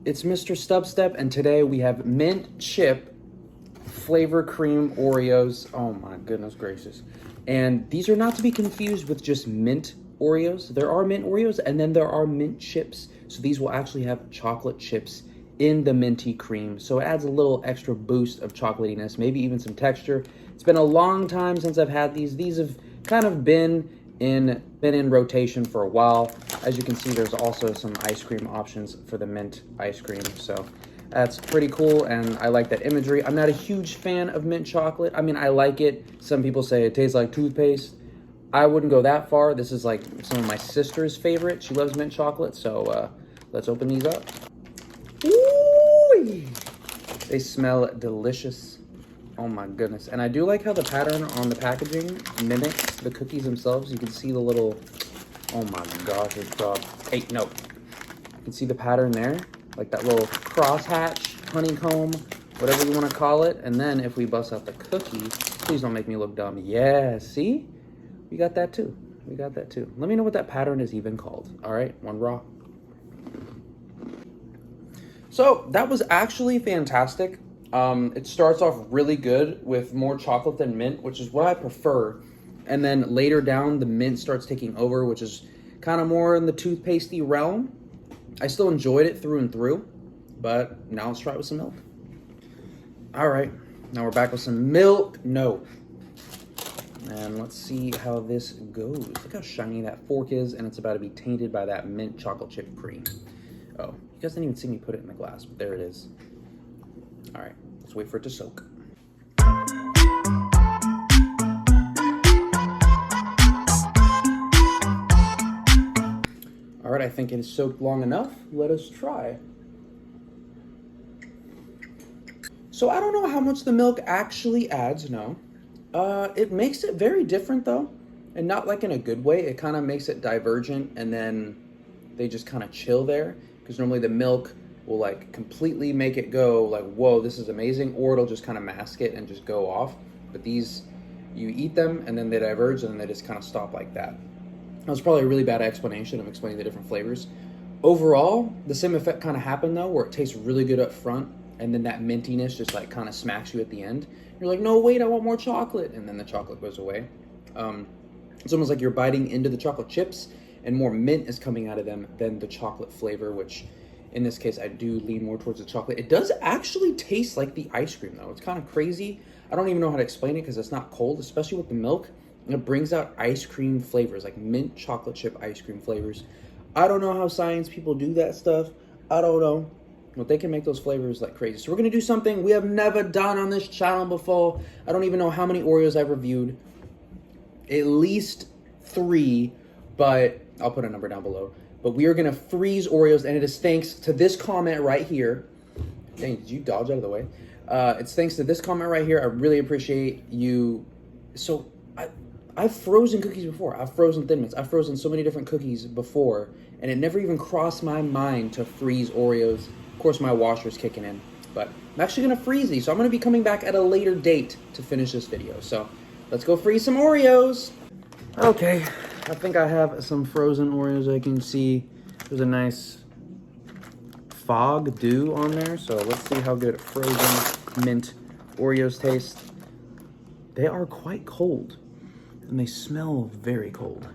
It's Misterstubstep, and today we have mint chip flavor cream Oreos. Oh my goodness gracious. And these are not to be confused with just mint Oreos. There are mint Oreos, and then there are mint chips. So these will actually have chocolate chips in the minty cream. So it adds a little extra boost of chocolatiness, maybe even some texture. It's been a long time since I've had these. These have kind of been in rotation for a while. As you can see, there's also some ice cream options for the mint ice cream. So that's pretty cool, and I like that imagery. I'm not a huge fan of mint chocolate. I mean, I like it. Some people say it tastes like toothpaste. I wouldn't go that far. This is like some of my sister's favorite. She loves mint chocolate, so let's open these up. Ooh, they smell delicious. Oh my goodness. And I do like how the pattern on the packaging mimics the cookies themselves. You can see the little, oh my gosh, it's hey, no. You can see the pattern there, like that little crosshatch, honeycomb, whatever you want to call it. And then if we bust out the cookie, please don't make me look dumb. Yeah, see? We got that too. We got that too. Let me know what that pattern is even called. All right, one raw. So that was actually fantastic. It starts off really good with more chocolate than mint, which is what I prefer. And then later down, the mint starts taking over, which is kind of more in the toothpastey realm. I still enjoyed it through and through, but now let's try it with some milk. All right, now we're back with some milk. No. And let's see how this goes. Look how shiny that fork is, and it's about to be tainted by that mint chocolate chip cream. Oh, you guys didn't even see me put it in the glass, but there it is. All right, let's wait for it to soak. All right, I think it is soaked long enough. Let us try. So I don't know how much the milk actually adds, no. It makes it very different though, and not like in a good way. It kind of makes it divergent, and then they just kind of chill there, because normally the milk will like completely make it go like, whoa, this is amazing, or it'll just kind of mask it and just go off. But these, you eat them and then they diverge and then they just kind of stop like that. That was probably a really bad explanation of explaining the different flavors. Overall, the same effect kind of happened though, where it tastes really good up front, and then that mintiness just like kind of smacks you at the end. You're like, no, wait, I want more chocolate, and then the chocolate goes away. It's almost like you're biting into the chocolate chips, and more mint is coming out of them than the chocolate flavor, which in this case, I do lean more towards the chocolate. It does actually taste like the ice cream though. It's kind of crazy. I don't even know how to explain it because it's not cold, especially with the milk. And it brings out ice cream flavors, like mint chocolate chip ice cream flavors. I don't know how science people do that stuff. I don't know. But they can make those flavors like crazy. So we're going to do something we have never done on this channel before. I don't even know how many Oreos I've reviewed. At least 3, but I'll put a number down below. But we are going to freeze Oreos, and it is thanks to this comment right here. Dang, did you dodge out of the way? It's thanks to this comment right here. I really appreciate you. So I've frozen cookies before. I've frozen Thin Mints. I've frozen so many different cookies before, and it never even crossed my mind to freeze Oreos. Of course, my washer's kicking in, but I'm actually going to freeze these. So I'm going to be coming back at a later date to finish this video. So let's go freeze some Oreos. Okay. I think I have some frozen Oreos. I can see there's a nice fog dew on there. So let's see how good frozen mint Oreos taste. They are quite cold, and they smell very cold.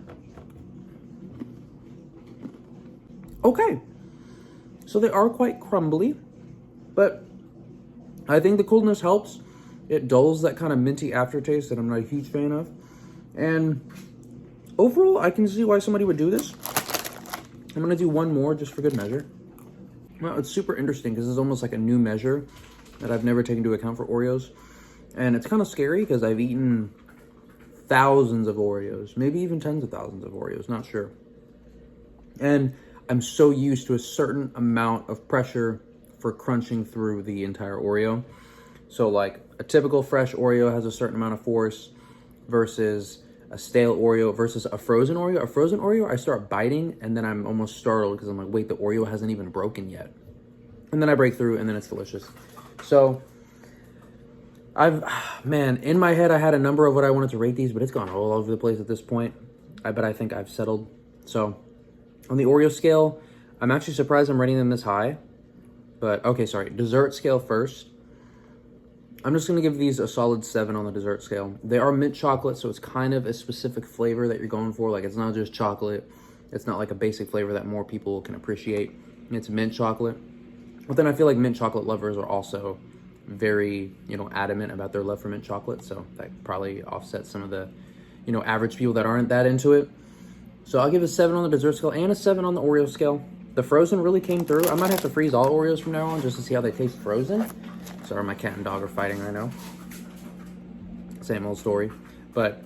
Okay, so they are quite crumbly, but I think the coldness helps. It dulls that kind of minty aftertaste that I'm not a huge fan of. And overall, I can see why somebody would do this. I'm going to do one more just for good measure. Well, it's super interesting because it's almost like a new measure that I've never taken into account for Oreos. And it's kind of scary because I've eaten thousands of Oreos, maybe even tens of thousands of Oreos, not sure. And I'm so used to a certain amount of pressure for crunching through the entire Oreo. So like a typical fresh Oreo has a certain amount of force versus a stale Oreo versus a frozen Oreo. A frozen Oreo, I start biting and then I'm almost startled because I'm like, wait, the Oreo hasn't even broken yet. And then I break through and then it's delicious. So man, in my head, I had a number of what I wanted to rate these, but it's gone all over the place at this point. But I think I've settled. So on the Oreo scale, I'm actually surprised I'm rating them this high. But okay, sorry, dessert scale first. I'm just gonna give these a solid 7 on the dessert scale. They are mint chocolate, so it's kind of a specific flavor that you're going for. Like, it's not just chocolate. It's not like a basic flavor that more people can appreciate. It's mint chocolate. But then I feel like mint chocolate lovers are also very, adamant about their love for mint chocolate. So that probably offsets some of the, average people that aren't that into it. So I'll give a 7 on the dessert scale and a 7 on the Oreo scale. The frozen really came through. I might have to freeze all Oreos from now on just to see how they taste frozen. Sorry, my cat and dog are fighting right now. Same old story. But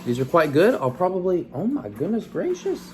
these are quite good. I'll probably, oh my goodness gracious.